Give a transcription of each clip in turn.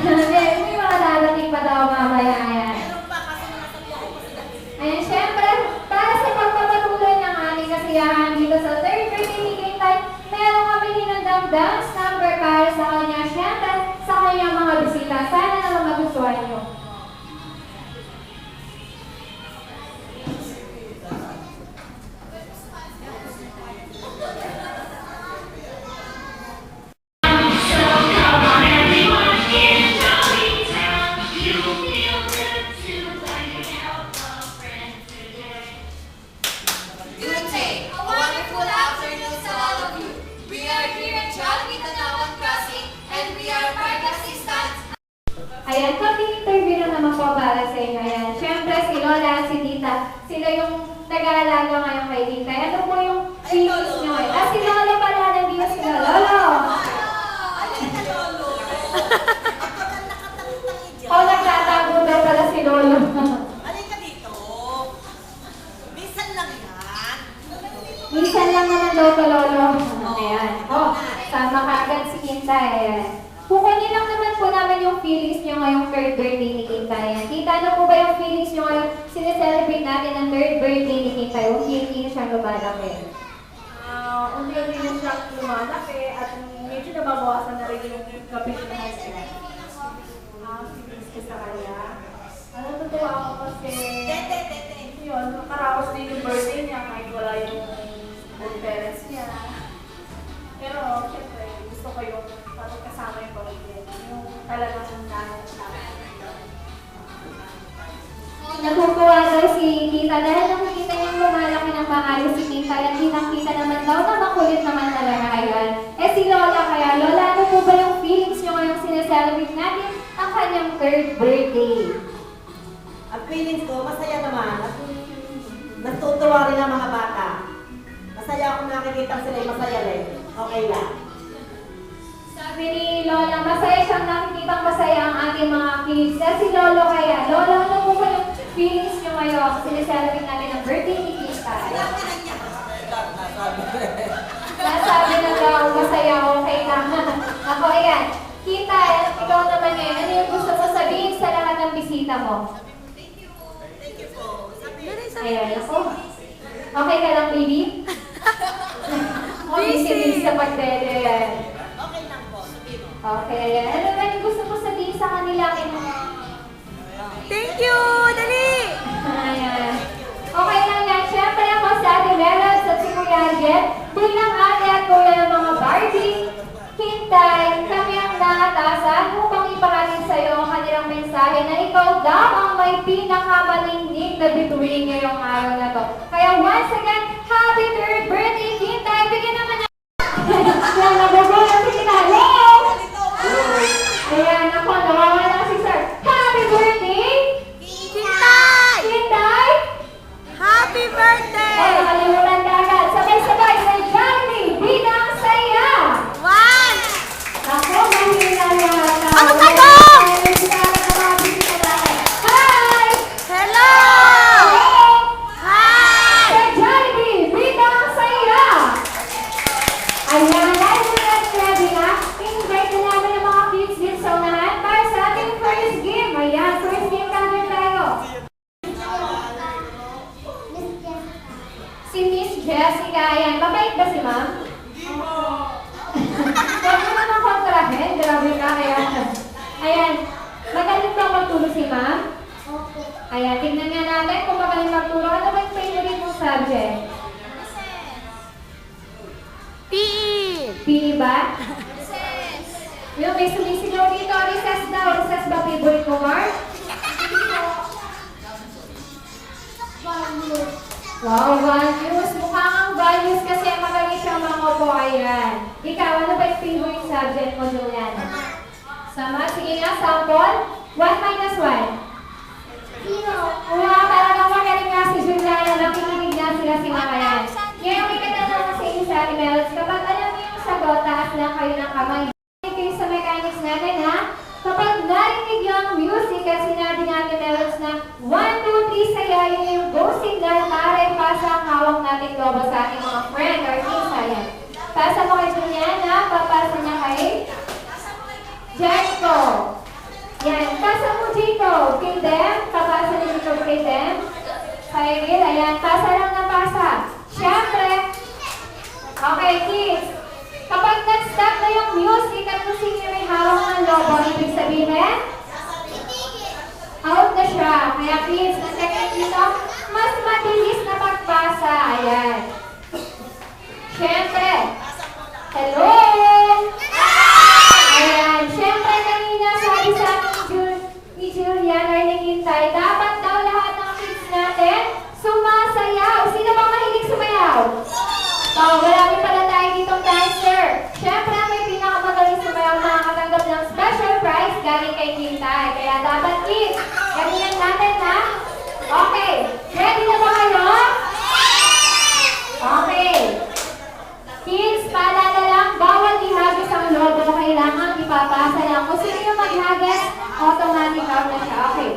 May mga darating pa daw mamaya. Ayan. Ayan, syempre, para sa pagpapatuloy ng aming kasiyahan dito sa third birthday ni Kintay, meron kami hinandang dance number para sa kanya. Syempre, sa kanyang mga bisita. Sana naman magustuhan niyo. Ayan, kami-interview na naman po para sa inyo. Ayan, syempre si Lola at si Tita, sila yung nag-aalaga ngayon kay Tita. Ano po yung feelings nyo ngayon? Si Lola pala, nandito sila. Lolo! Nagtatago daw pala si Lolo. Halika dito. Minsan lang yan. Minsan lang naman daw to, Lolo. Ayan. Sama ka agad si Kinta. Ayan. Kukunin lang naman po namin yung feelings nyo ngayong third birthday ni Kinta. Ayan. Kita, ano po ba yung feelings nyo ngayong sineselebrate natin ang third birthday ni Kinta? Unti-unti na siyang lumalaki. Unti-unti na siyang lumalaki at medyo nababawasan na rin yung kapit na niya. Feelings ko sa kanya. Natutuwa ako kasi yun, nakaraos din yung birthday niya kahit wala yung old parents niya. Pero syempre, gusto ko yung parang kasama yung pamilya. Yung talagang nanay sa akin. Natutuwa daw si Tita dahil nakikita niyang lumalaki ng maayos si Tita at kitang-kita naman daw na makulit naman talaga. Ayan. Si Lola kaya, Lola, ano po ba yung feelings niyo ngayong sineselebrate natin ang kanyang third birthday? Ang feelings ko, masaya naman. At natutuwa rin ang mga bata. Masaya akong nakikita sila masaya rin. Okay lang. Sabi ni Lola, masaya siyang nakikitang masaya ang ating mga kids. Si Lolo kaya, Lola, ano po ba yung feelings niyo ngayong sineselebrate natin ang birthday ni Tita? Nasabi na daw, masaya, okay lang. Ako, ayan. Kita, ikaw naman ngayon, ano yung gusto mo sabihin sa lahat ng bisita mo? Thank you po. Ayan, ako. Okay ka lang, baby? Busy sa pagdede, ayan. Okay lang po. Sabihin mo. Okay, ayan. Ano ba yung gusto mo sabihin sa kanila? Thank you! Dali! Ayan. Okay lang yan. Siyempre ako sa Ate Melos at si Kuya Jet. Bilang ate at kuya ng mga Barbie, Hintay, kami ang naatasan upang ipahalin sa iyo ang kanilang mensahe na ikaw daw ang may pinakamalingnig na bituin ngayong araw na to. Kaya once again, happy third birthday, Hintay! Bigyan naman niya. Yan, nagugulat si Kita. Hello! Ayan, ako, nawawala si Sir. Happy birthday! Kintay! Hintay! Happy birthday! Nakalimutan ka agad. Sabay-sabay sa Johnny! Bidang saya! One! Ako, mahina lahat na. Ano ka to? Hi! Hello! Hello! Hi! Sa Jollibee! Bidang saya! Ayan, dahil ready na, invite na namin ang mga kids din sa unahan para sa ating first game. Ayan, first game namin tayo. Si Miss Jessica, ayan. Mabait ba si ma'am? Hindi mo. Huwag mo naman kontrahin. Grabe ka kaya. Ayan. Magaling ba magturo si ma'am? Opo. Ayan, tignan nga natin kung magaling magturo. Ano ba yung favorite mong subject? PE! PE ba? Yung may sumisigaw dito. Recess daw. Recess ba favorite mo, Mark? Wow, values. Mukhang ang values kasi magaling siyang mangopo. Ayan. Ikaw, ano ba yung favorite subject mo, Juliana? Sama? Sige nga, sample. 1 minus 1. 0. Wow, talagang magaling nga si Juliana. Nakikinig na sila si Makayan. Ngayon, may katanungan sa inyo sa Ate Melos. Kapag alam niyo yung sagot, taas lang kayo ng kamay. Kayo sa mechanics natin, ha? Kapag narinig yung music at sinabi natin Melos na 1, 2, 3, sayayin yung go signal para ipasa ang hawak natin globo sa ating mga friend or team. Ayan. Pasa mo kay Juliana, papasa niya kay Jericho. Okay, kids. Kapag nag-stop na yung music at kung sino yung may hawak ng lobo, ibig sabihin, out na siya. Kaya kids, ang technique dito, mas mabilis na pagbasa. Ayan. Siyempre. Hello! Ayan. Siyempre, kanina sabi sa akin ni Julian or ni Kintay, dapat daw lahat ng kids natin sumasayaw. Sino bang mahilig sumayaw? Oh, marami pala tayo ditong dancer. Siyempre, may pinakamagaling sumayaw na nakatanggap ng special prize galing kay Kintay. Kaya dapat kids, galingan natin ha? Okay. Ready na ba kayo? Okay. Kids, paalala lang, bawal ihagis ang logo. Kailangan ipapasa lang. Kung sino yung maghagis, automatic out na siya. Okay.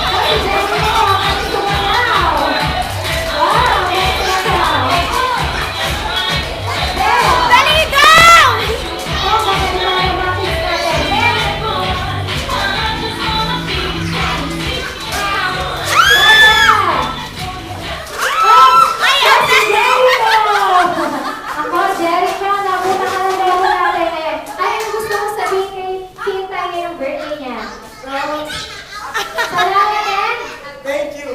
Ay, Jenny, ang sumayaw. Wow, may sumayaw. There. Dali, go! Oh, maganda na yung mga kids natin. There. Ako, Jericho, nabuta ka ng logo natin eh. Ano yung gusto mong sabihin kay Kintay ngayong birthday niya? Salamat din! Thank you.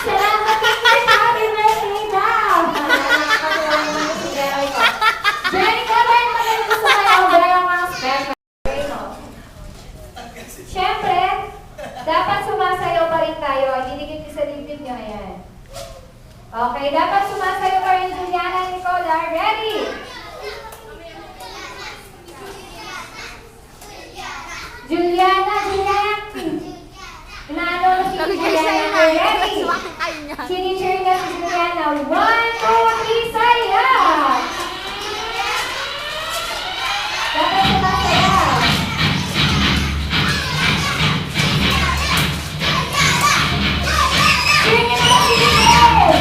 Salamat Kintay! Happy birthday daw! Si Jericho. Jericho, dahil magaling ko sumayaw, dahil ang mga special. Siyempre, dapat sumasayaw pa rin tayo. Didikit ko sa dibdib niyo, ayan. Okay, dapat sumasayaw pa rin Juliana and Nicola. Ready? Juliana. Inaano si Juliana. Ready? Sinishare na si Juliana. 1, 2, 3, sayaw! Dapat sumasayaw. Sing it up, Juliana!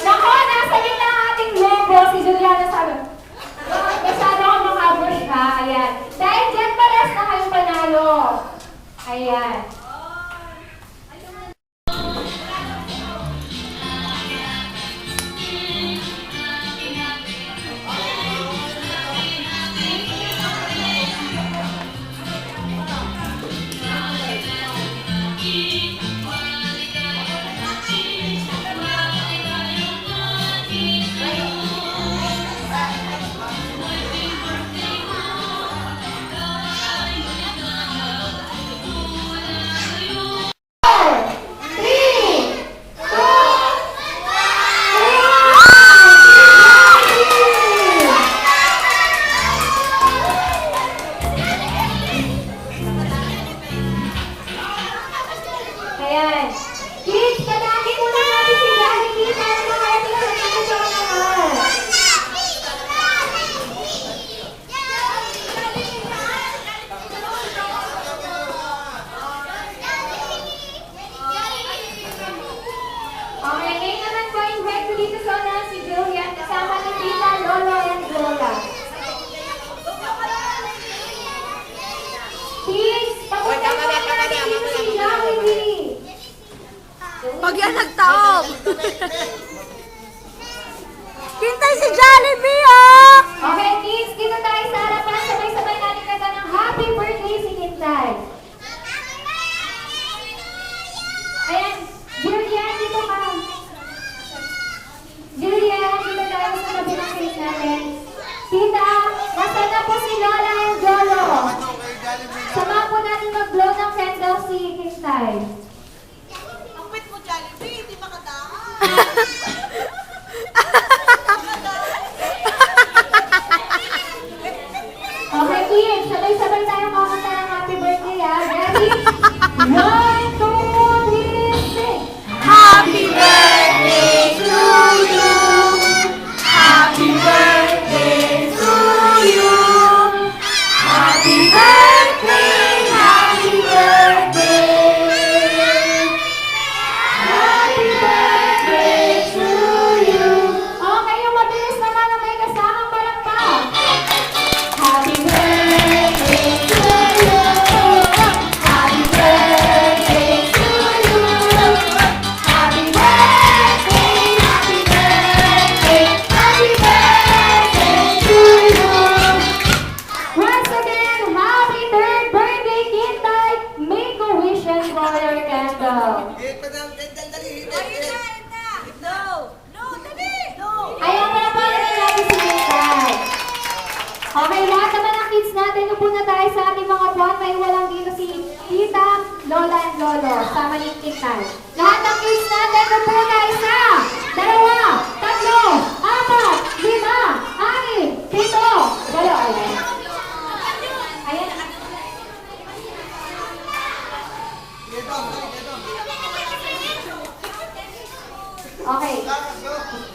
Nako, nasa gitna ang ating logo. Si Juliana sabi, masyado akong makabrush ha. Ayan. Dahil dyan, pares na kayong panalo. Ayan. Ayan. Kids, padami muna natin si Daddy Kita na mga ating naman. Okay, ngayon naman po, invite ko dito sa unahan si Julian kasama ni Tita, Lolo, and Lola. Kids, papunta po natin dito si Jollibee. Pag yan nagtaob. Kintay si Jollibee, oh! Okay, kids, dito tayo sa harapan. Sabay-sabay natin kanta ng happy birthday si Kintay. Ayan, Julian, dito ka. Julian, dito tayo sa tabi ng face natin. Tita, nasa na po si Lola and Lolo? Samahan po natin mag-blow ng candle si Kintay. Ang wait mo, Jollibee, hindi makadaan. Okay, kids, sabay-sabay tayo kakanta ng happy birthday, ha? Ready? 1, 2, 3, sing! Happy birthday to you. Happy birthday to you. kids natin, upo na tayo sa ating mga puwan. May walang dito si tita, lola, and lolo. Sama ni Tinay. Lahat ng kids natin, upo na. 1, 2, 3, 4, 5, 6, 7, 8, 9, 10. Ayan. Ayan. Okay.